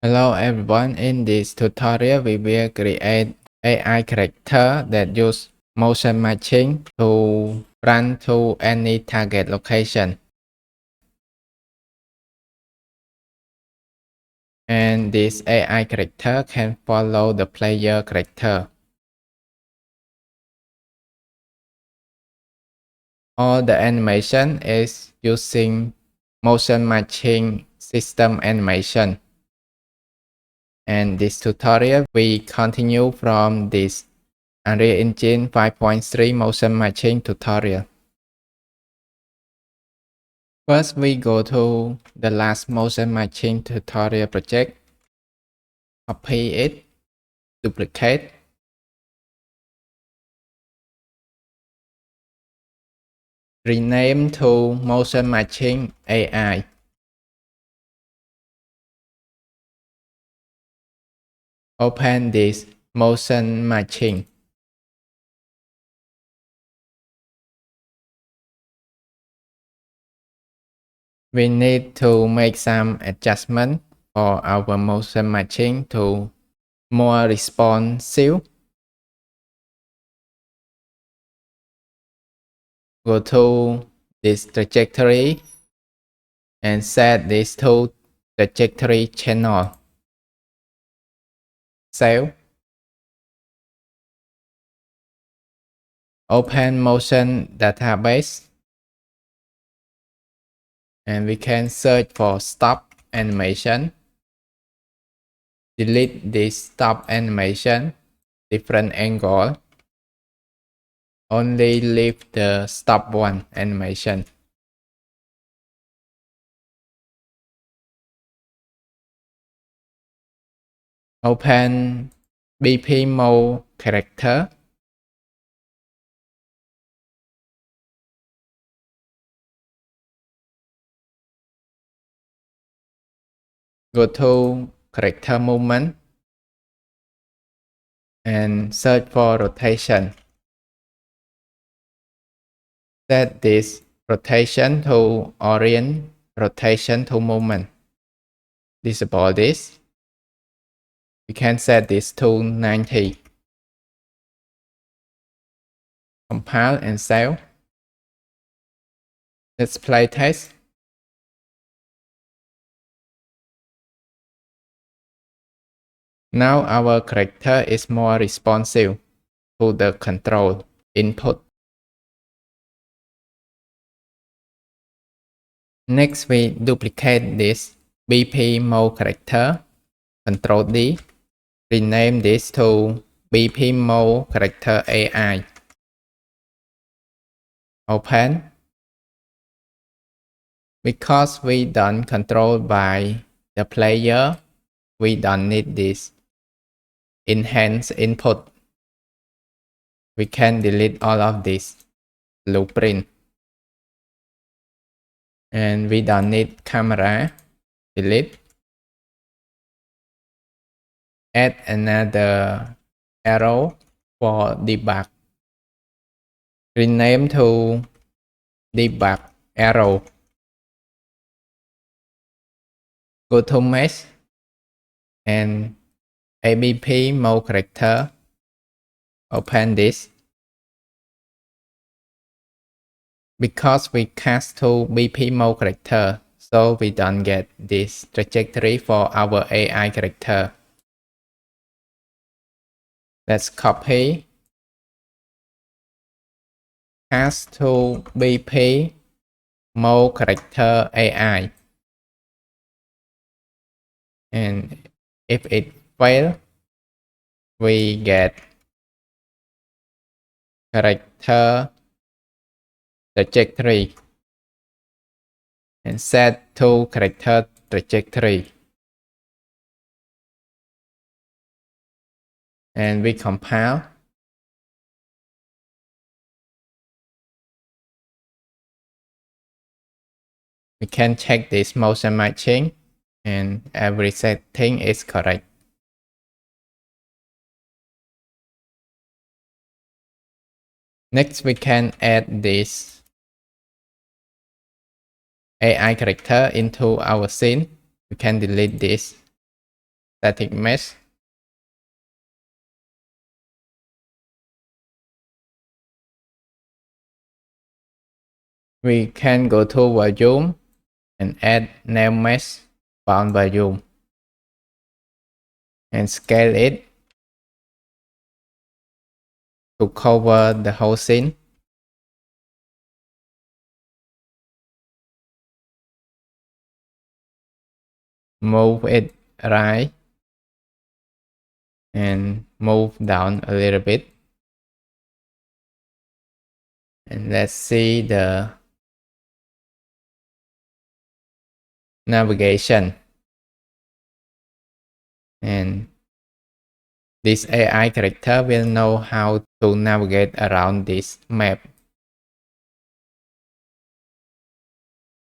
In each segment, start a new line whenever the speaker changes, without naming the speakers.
Hello everyone, in this tutorial we will create AI character that use motion matching to run to any target location. And this AI character can follow the player character. All the animation is using motion matching system animation. And this tutorial we continue from this Unreal Engine 5.3 motion matching tutorial. First, we go to the last motion matching tutorial project, copy it, duplicate, rename to motion matching AI. Open this motion matching. We need to make some adjustment for our motion matching to more responsive. Go to this trajectory and set this to trajectory channel. Save. Open motion database. And we can search for stop animation. Delete this stop animation, different angle. Only leave the stop one animation. Open BP mode character. Go to character movement and search for rotation. Set this rotation to orient rotation to movement. Disable this. We can set this to 90. Compile and save. Let's play test. Now our character is more responsive to the control input. Next, we duplicate this BP mode character, Ctrl D, rename this to BP mode character AI. Open. Because we don't control by the player, we don't need this enhance input. We can delete all of this blueprint. And we don't need camera. Delete. Add another arrow for debug. Rename to debug arrow. Go to mesh and ABP mode character. Open this. Because we cast to BP mode character, so we don't get this trajectory for our AI character. Let's copy. Cast to BP mode character AI. And if it fails, we get character trajectory and set to character trajectory. And we compile. We can check this motion matching and every setting is correct. Next, we can add this AI character into our scene. We can delete this static mesh. We can go to volume and add name mesh bound volume and scale it to cover the whole scene. Move it right and move down a little bit. And let's see the navigation. And this AI character will know how to navigate around this map.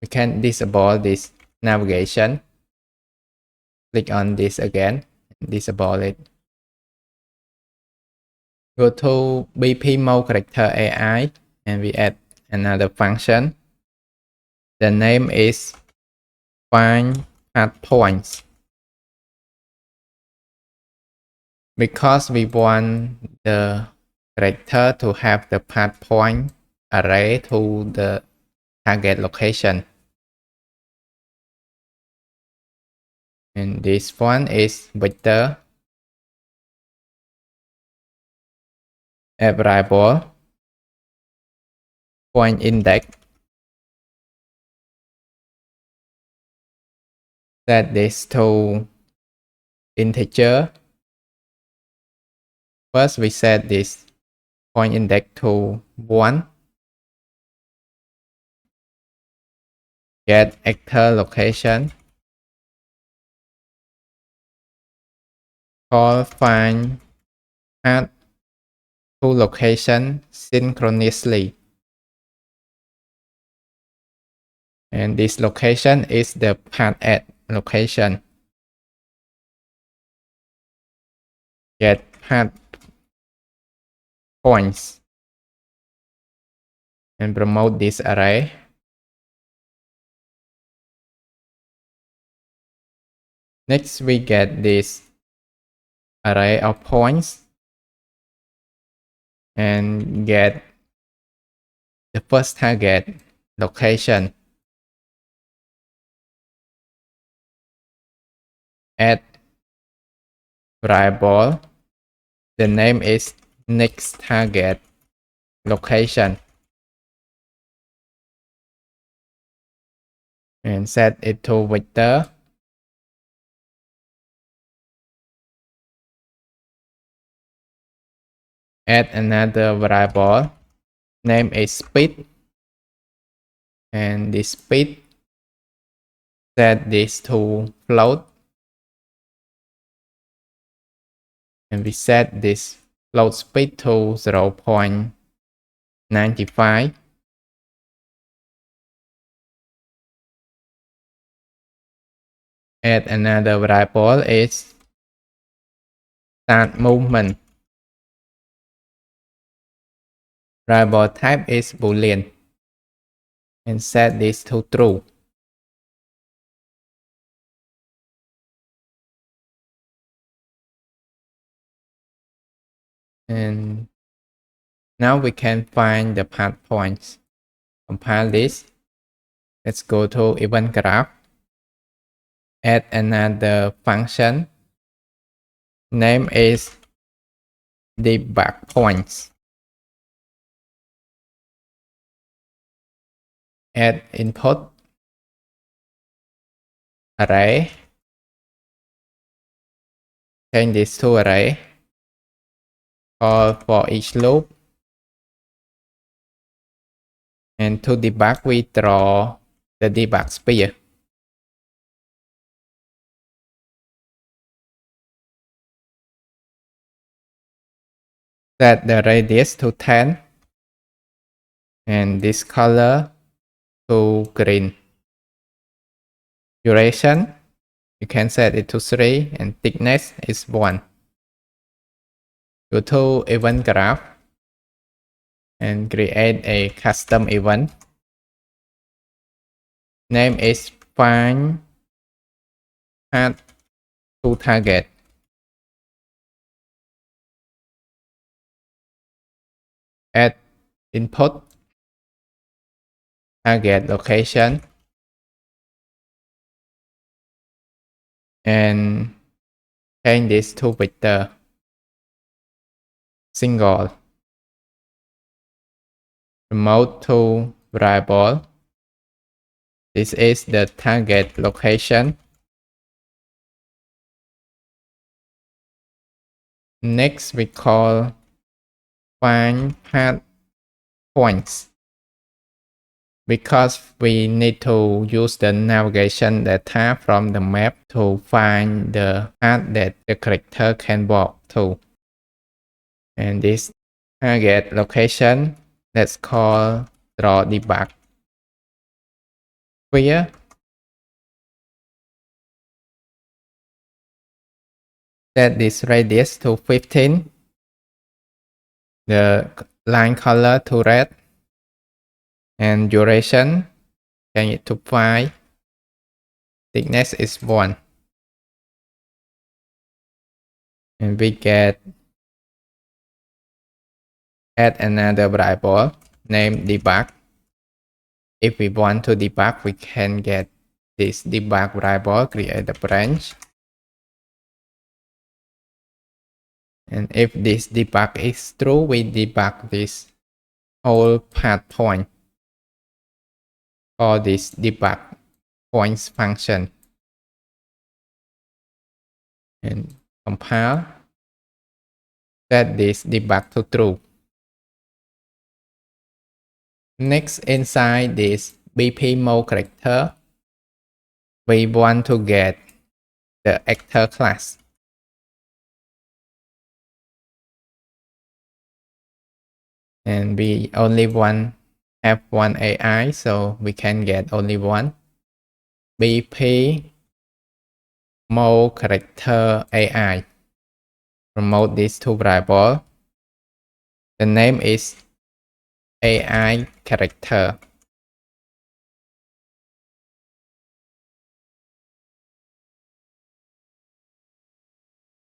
We can disable this navigation. Click on this again, disable it. Go to BP mode character AI and we add another function. The name is find path points. Because we want the character to have the path point array to the target location. And this one is vector variable point index. Set this to integer. First, we set this point index to 1. Get actor location. Call find path to location synchronously. And this location is the path at location. Get path points and promote this array. Next, we get this array of points and get the first target location. Add variable. The name is next target location. And set it to vector. Add another variable. Name is speed. And this speed, set this to float. And we set this float speed to 0.95. Add another variable is start movement. Variable type is Boolean. And set this to true. And now we can find the path points. Compile this. Let's go to event graph. Add another function. Name is debug points. Add input array. Change this to array. Call for each loop. And to debug, we draw the debug sphere. Set the radius to 10 and this color to green. Duration, you can set it to 3 and thickness is 1. Go to event graph and create a custom event. Name is find path to target. Add input, target location, and change this to vector single. Remote to variable. This is the target location. Next, we call find path points. Because we need to use the navigation data from the map to find the path that the character can walk to. And this target location, let's call draw debug. Here, set this radius to 15, the line color to red, and duration, change it to 5, thickness is 1. And we get add another variable named debug. If we want to debug, we can get this debug variable, create a branch. And if this debug is true, we debug this whole path point for this debug points function. And compile, set this debug to true. Next, inside this BP mode character, we want to get the actor class. And we only have one AI, so we can get only one. BP mode character AI. Promote this to variable. The name is AI character.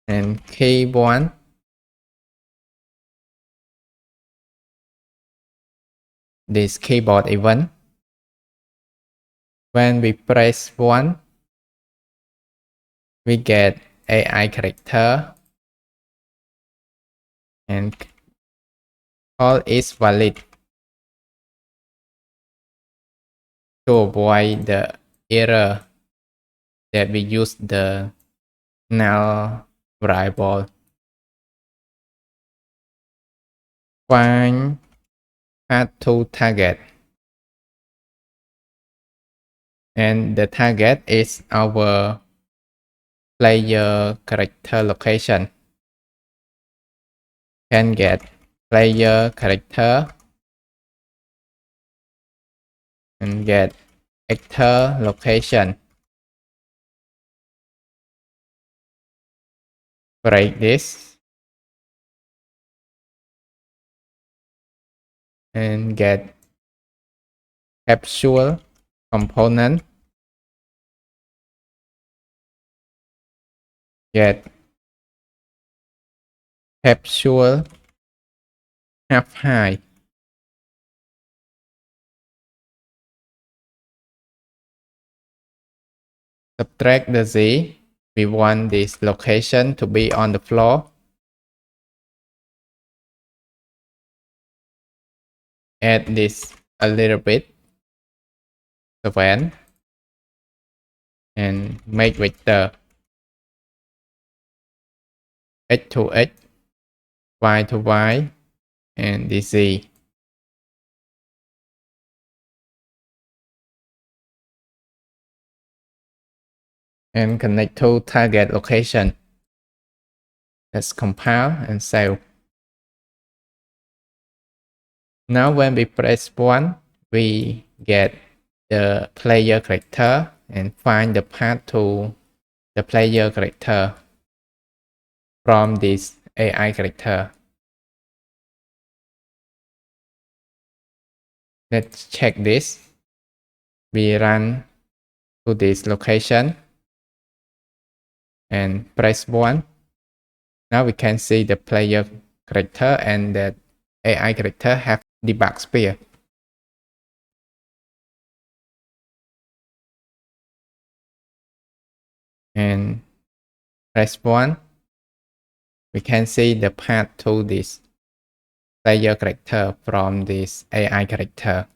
And key 1. This keyboard event. When we press 1, we get AI character and call is valid to avoid the error that we use the null variable. Find path to target. And the target is our player character location. Can get player character and get actor location. Break this and get capsule component. Get capsule half high. Subtract the Z. We want this location to be on the floor. Add this a little bit. 7. And make vector X to X, Y to Y, and DC. And connect to target location. Let's compile and save. Now when we press 1, we get the player character and find the path to the player character from this AI character. Let's check this. We run to this location. and press 1. Now we can see the player character and the AI character have debug sphere. And press 1. We can see the path to this player character from this AI character.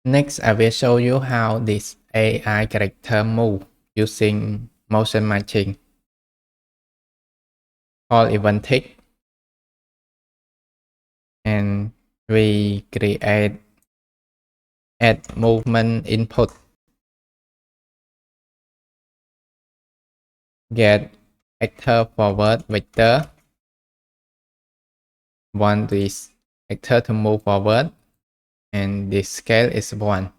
Next, I will show you how this AI character move using motion matching. Call event tick, and we create add movement input, get actor forward vector, want this actor to move forward, and the scale is 1.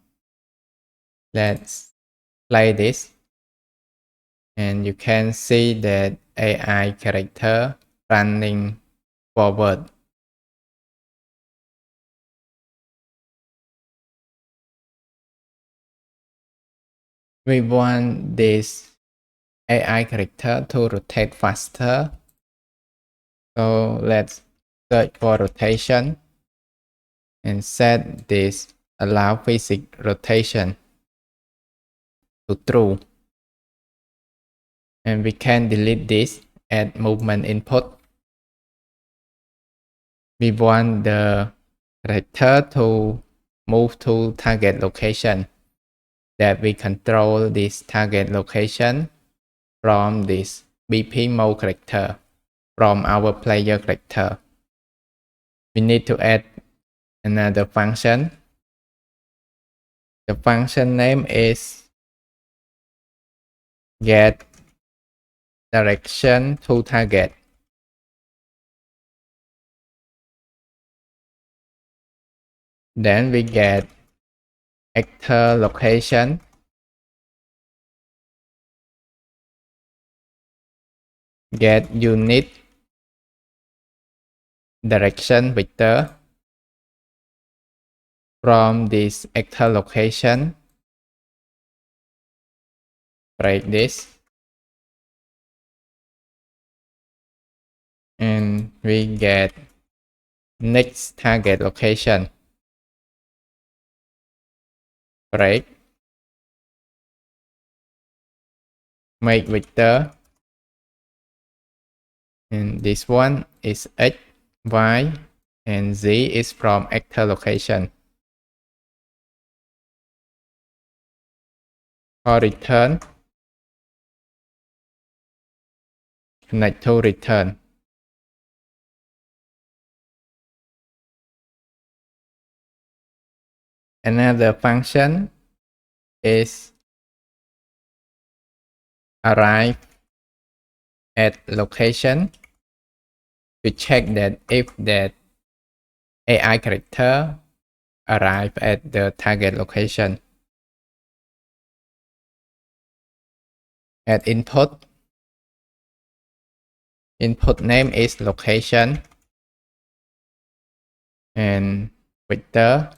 Let's play this, and you can see that AI character running forward. We want this AI character to rotate faster, so let's search for rotation and set this allow physics rotation to true, and we can delete this, add movement input. We want the character to move to target location, that we control this target location from this BP mode character from our player character. We need to add another function. The function name is get direction to target. Then we get actor location, get unit direction vector from this actor location, break this, and we get next target location, break, make vector, and this one is x, y, and z is from actor location. For return, connect to return. Another function is arrive at location to check that if that AI character arrive at the target location. At input name is location, and vector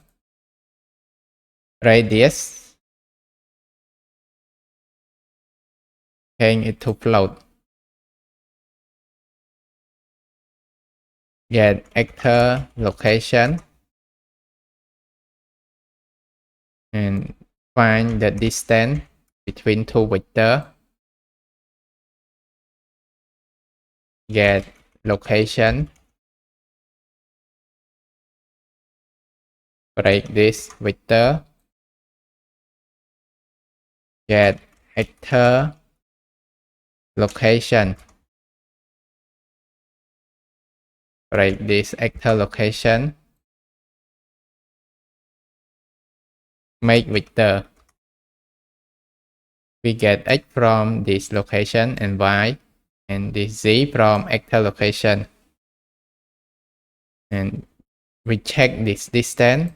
radius, change it to float. Get actor location and find the distance between two vectors. Get location, break this vector, get actor location, break this actor location, make vector. We get x from this location and y, and this z from actor location, and we check this distance,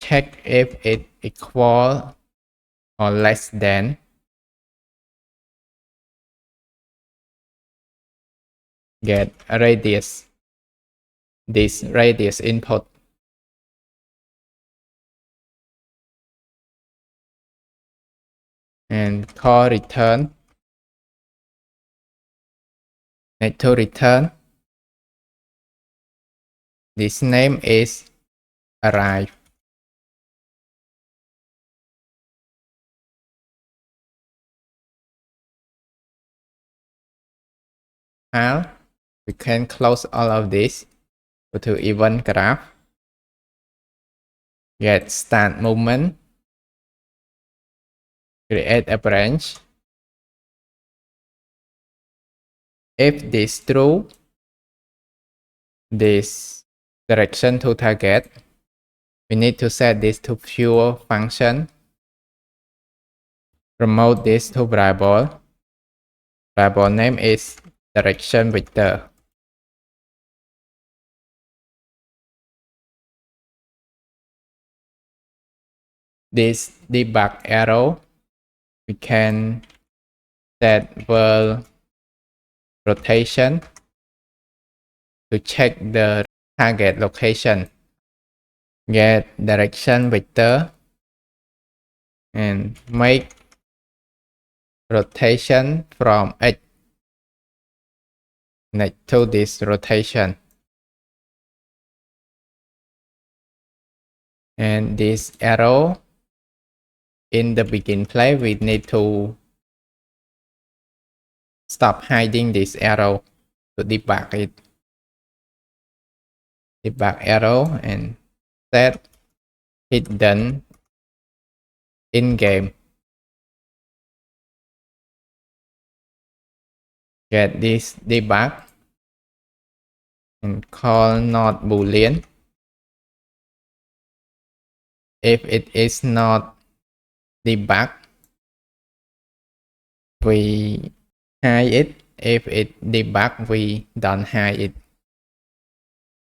check if it equal or less than, get radius, this radius input, and call return. Need to return. This name is arrive. Now we can close all of this. Go to event graph. Get start movement. Create a branch. If this true, this direction to target, we need to set this to pure function. Promote this to variable. Variable name is direction vector. This debug arrow, we can set world rotation to check the target location. Get direction vector and make rotation from X next to this rotation. And this arrow, in the begin play, we need to stop hiding this arrow to debug it. Debug arrow and set hidden in game. Get this debug and call not boolean. If it is not debug, we hide it. If it debug, we don't hide it.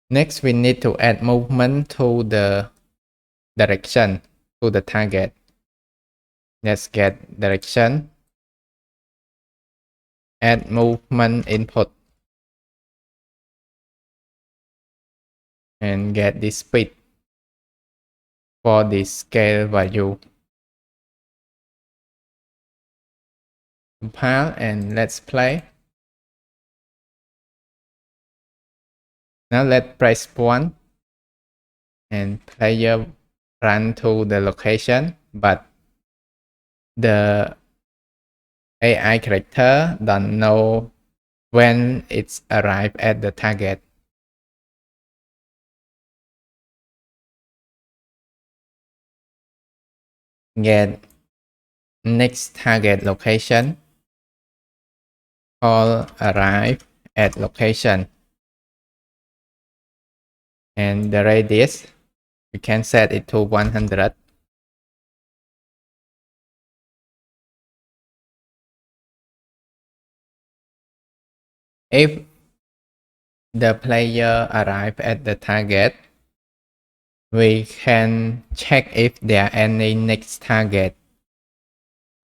Next, we need to add movement to the direction to the target. Let's get direction. Add movement input. And get the speed for the scale value. Compile and let's play. Now let's press 1 and player run to the location, but the AI character don't know when it's arrived at the target. Get next target location, call arrive at location, and the radius, we can set it to 100. If the player arrive at the target, we can check if there are any next target.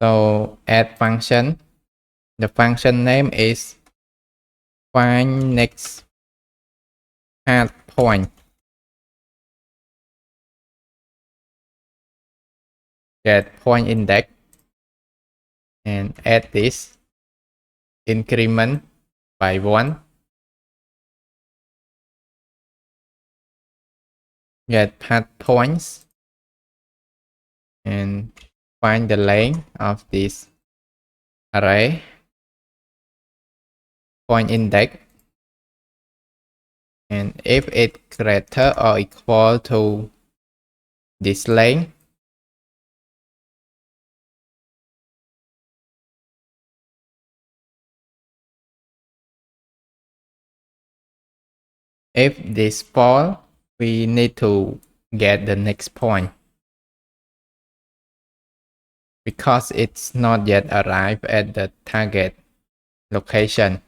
So add function. The function name is find next path point. Get point index and add this increment by 1. Get path points and find the length of this array. Point index, and if it's greater or equal to this length, if this false, we need to get the next point because it's not yet arrived at the target location.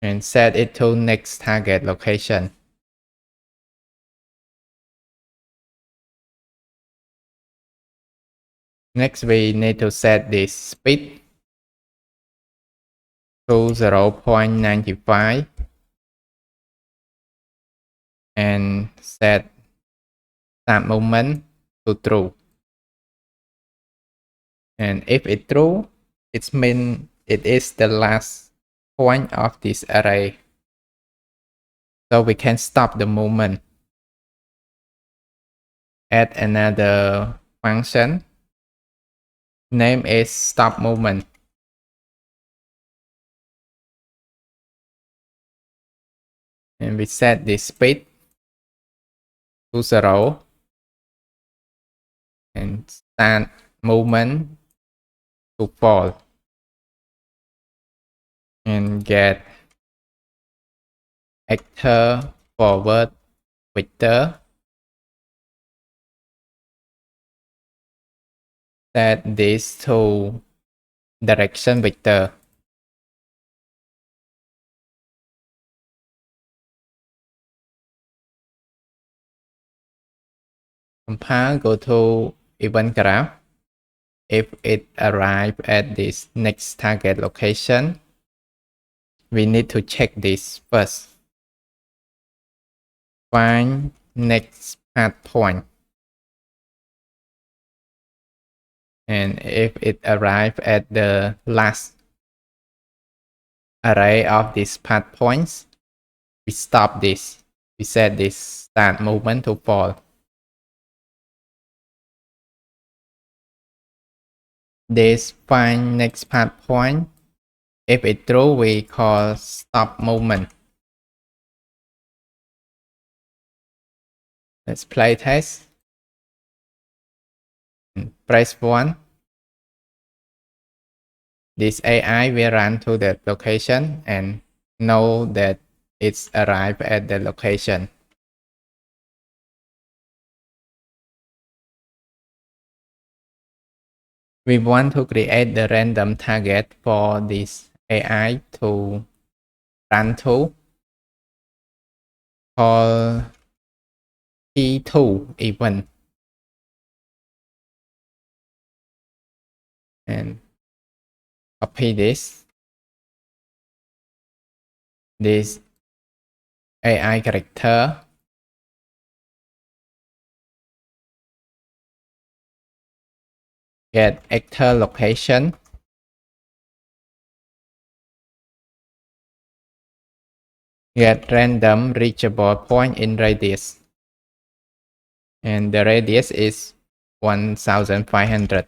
And set it to next target location. Next, we need to set this speed. to 0.95 and set start movement to true. And if it's true, it means it is the last point of this array. So we can stop the movement. Add another function. Name is stop movement. And we set the speed to 0 and start movement to fall and get actor forward vector. Set this to direction vector. Compile, go to event graph. If it arrives at this next target location, we need to check this first. Find next path point. And if it arrives at the last array of these path points, we stop this. We set this start movement to fall. This find next path point. If it's true, we call stop movement. Let's play test. Press 1. This AI will run to the location and know that it's arrived at the location. We want to create the random target for this AI to run to. Call T2 event. And copy this. This AI character. Get actor location. Get random reachable point in radius. And the radius is 1500.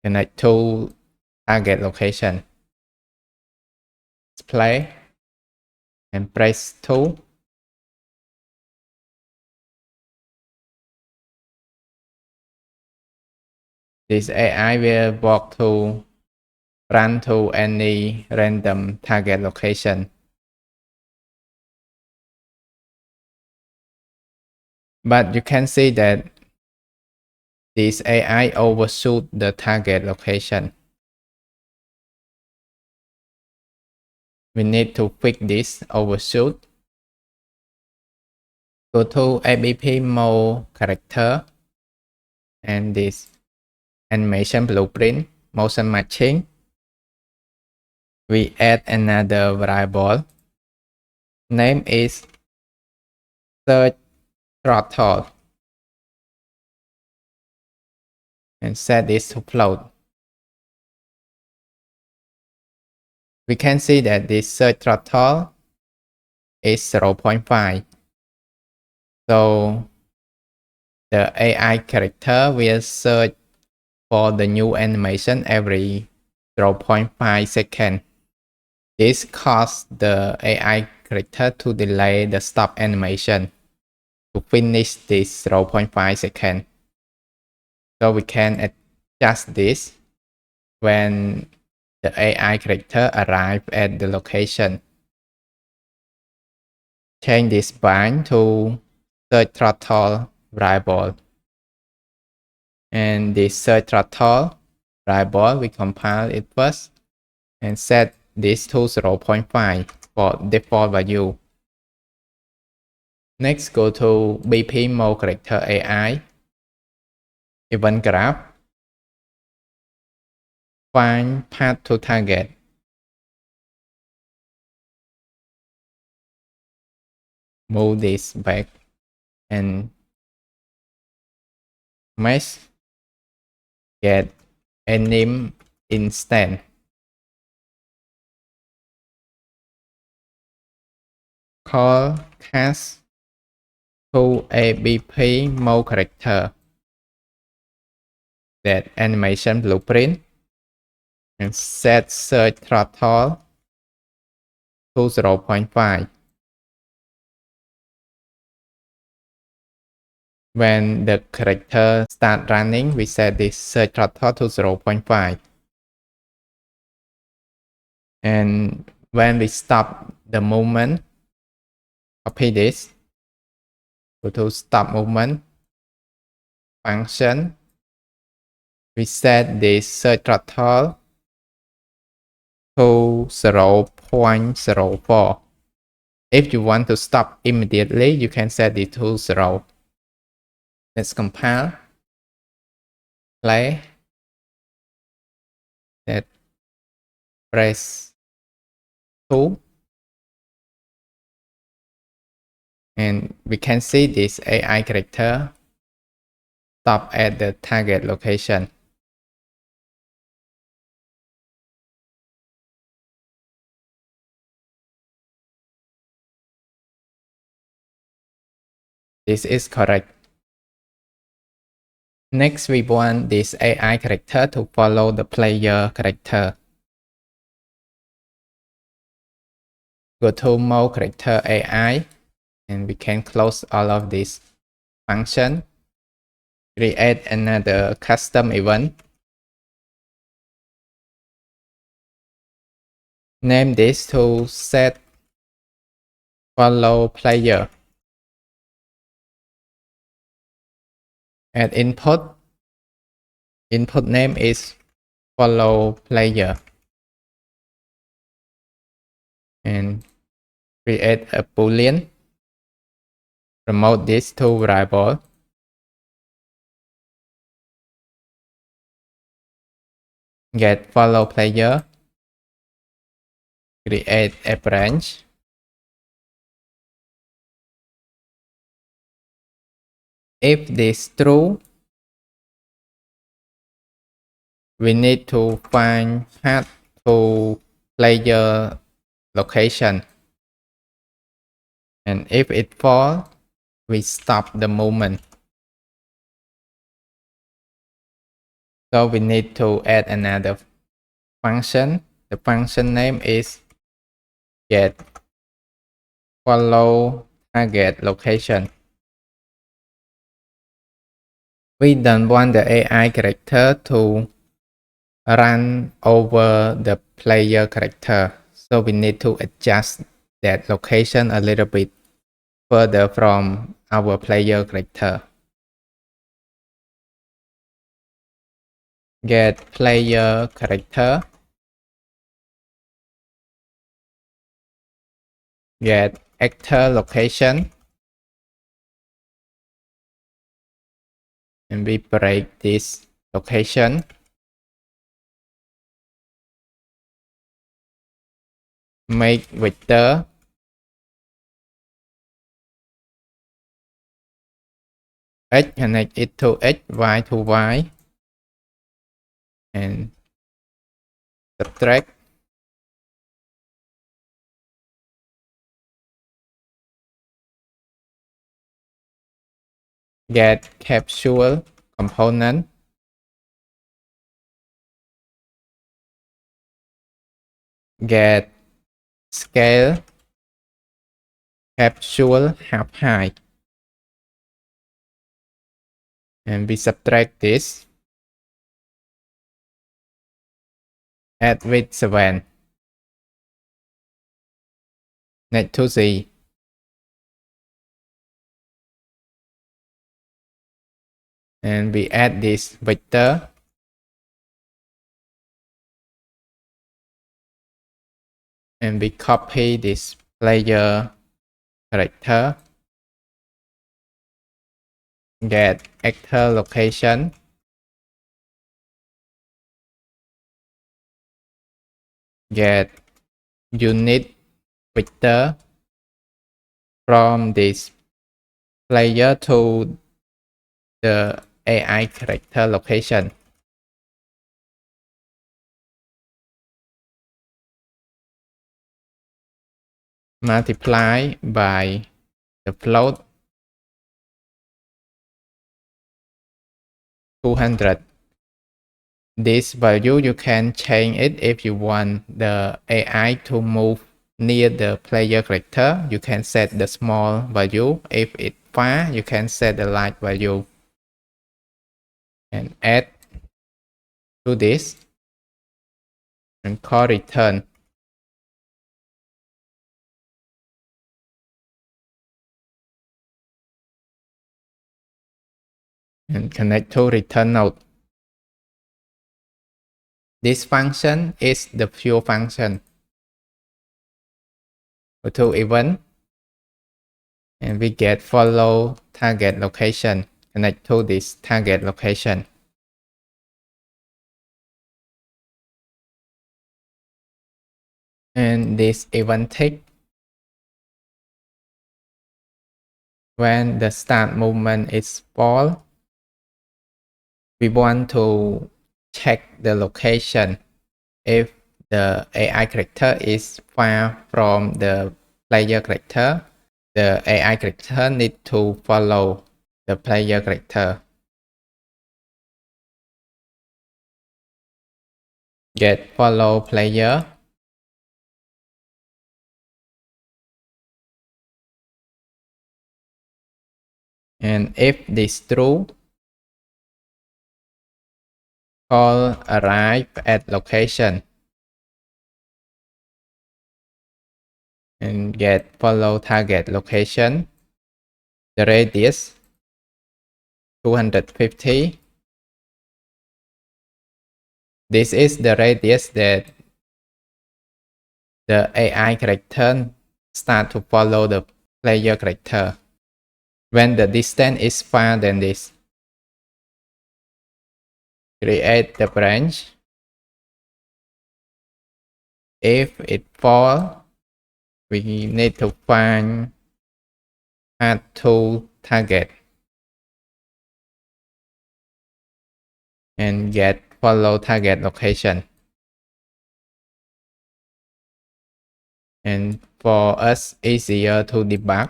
Connect to target location. Let's play and press 2. This AI will walk to run to any random target location. But you can see that this AI overshoot the target location. We need to fix this overshoot. Go to ABP mode character and this animation blueprint motion matching. We add another variable. Name is search throttle and set this to float. We can see that this search throttle is 0.5. So the AI character will search for the new animation every 0.5 seconds. This causes the AI character to delay the stop animation to finish this 0.5 seconds. So we can adjust this when the AI character arrives at the location. Change this bind to search throttle variable. And this search throttle variable, we compile it first and set this to 0.5 for default value. Next, go to BP mode character AI, event graph. find path to target. Move this back and mesh. Get anim instant. Call cast to ABP mode character. That animation blueprint and set search throttle to 0.5. When the character start running, we set this search throttle to 0.5. And when we stop the movement, copy this, go to stop movement function. We set this search throttle to 0.04. If you want to stop immediately, you can set it to 0. Let's compile. Play. Let's press 2. And we can see this AI character stop at the target location. This is correct. Next, we want this AI character to follow the player character. Go to mode character AI, and we can close all of this function. Create another custom event. Name this to set follow player. Add input. Input name is follow player. And create a boolean. Promote this to variable. Get follow player. Create a branch. If this true, we need to find path to player location. And if it false, we stop the movement. So we need to add another function. The function name is get follow target location. We don't want the AI character to run over the player character. So we need to adjust that location a little bit further from our player character. Get player character. Get actor location. And we break this location. Make vector. X connect it to X, Y to Y. And subtract. Get capsule component. Get scale capsule half height. And we subtract this. Add width 7. Net to Z. And we add this vector. And we copy this player character. Get actor location. get unit vector from this player to the AI character location. Multiply by the float 200. This value you can change it if you want the AI to move near the player character. You can set the small value. If it's far, you can set the large value and add to this and call return. And connect to return node. This function is the pure function. Go to event and we get follow target location. Connect to this target location. And this event tick, when the start movement is false, we want to check the location. If the AI character is far from the player character, the AI character need to follow the player character. Get follow player. And if this true, call arrive at location. And get follow target location. The radius 250. This is the radius that the AI character start to follow the player character. When the distance is far than this, create the branch. If it fall, we need to find path to target and get follow target location. And for us easier to debug,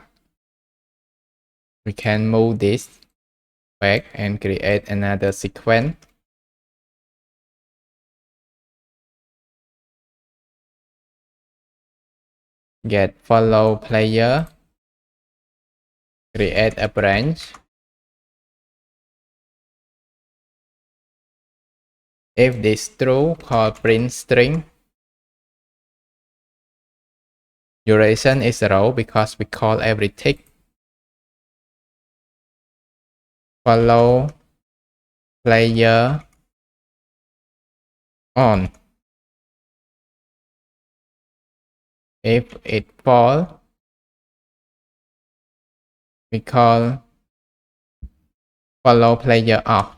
we can move this back and create another sequence. Get follow player, create a branch. If this true, call print string. Duration is 0 because we call every tick. Follow player on. If it fall, we call follow player off.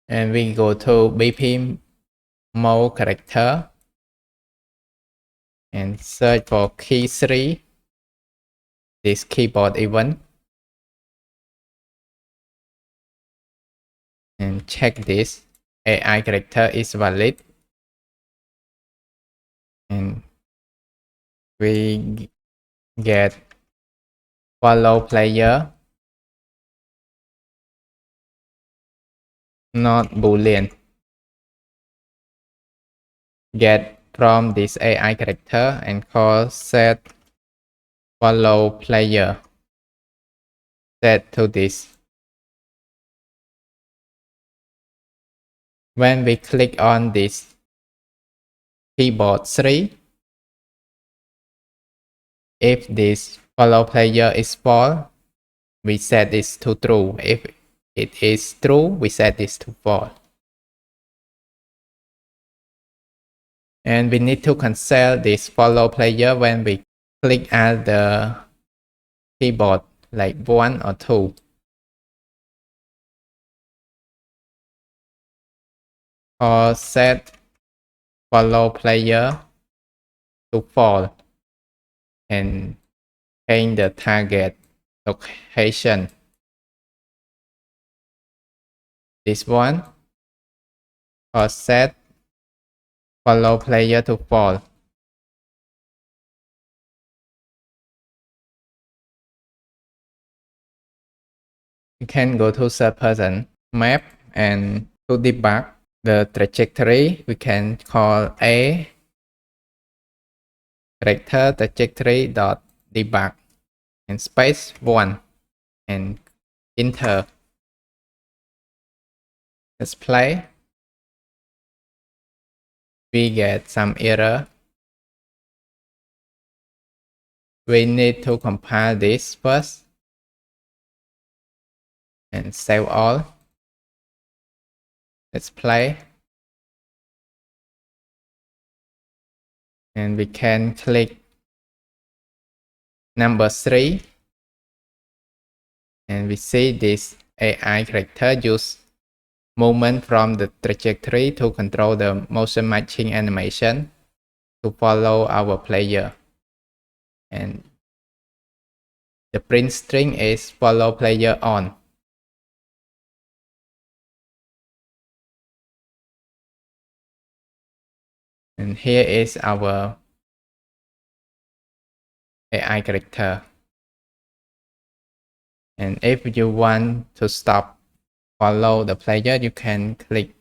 And we go to BP mode character and search for key 3, this keyboard event, and check this AI character is valid. And we get follow player not boolean. Get from this AI character and call set follow player. Set to this. When we click on this keyboard 3, if this follow player is false, we set this to true. If it is true, we set this to false. And we need to cancel this follow player when we click at the keyboard like 1 or 2. or set follow player to fall and change the target location. This one, or set follow player to fall. You can go to third person map and to debug the trajectory, we can call a character trajectory dot debug and space 1 and enter. Let's play. We get some error. We need to compile this first and save all. Let's play. And we can click number 3 and we see this AI character use movement from the trajectory to control the motion matching animation to follow our player. And the print string is follow player on. And here is our AI character. And if you want to stop follow the player, you can click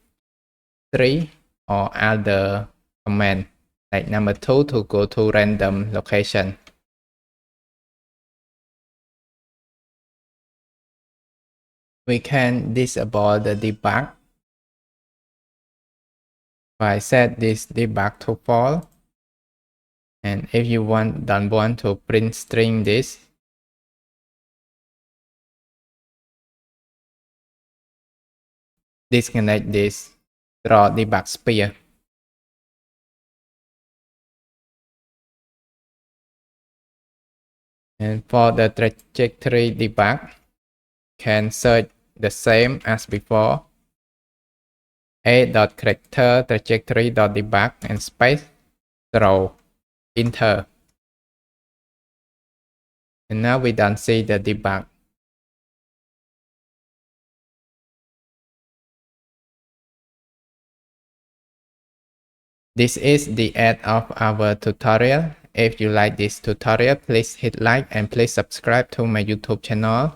3 or other command like number 2 to go to random location. We can disable the debug by set this debug to false. And if you don't want to print string this, disconnect this draw debug sphere. And for the trajectory debug, can search the same as before, a.character trajectory.debug and space throw enter. And now we don't see the debug. This is the end of our tutorial. If you like this tutorial, please hit like and please subscribe to my YouTube channel.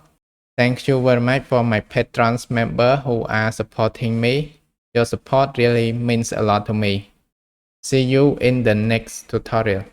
Thank you very much for my patrons member who are supporting me. Your support really means a lot to me. See you in the next tutorial.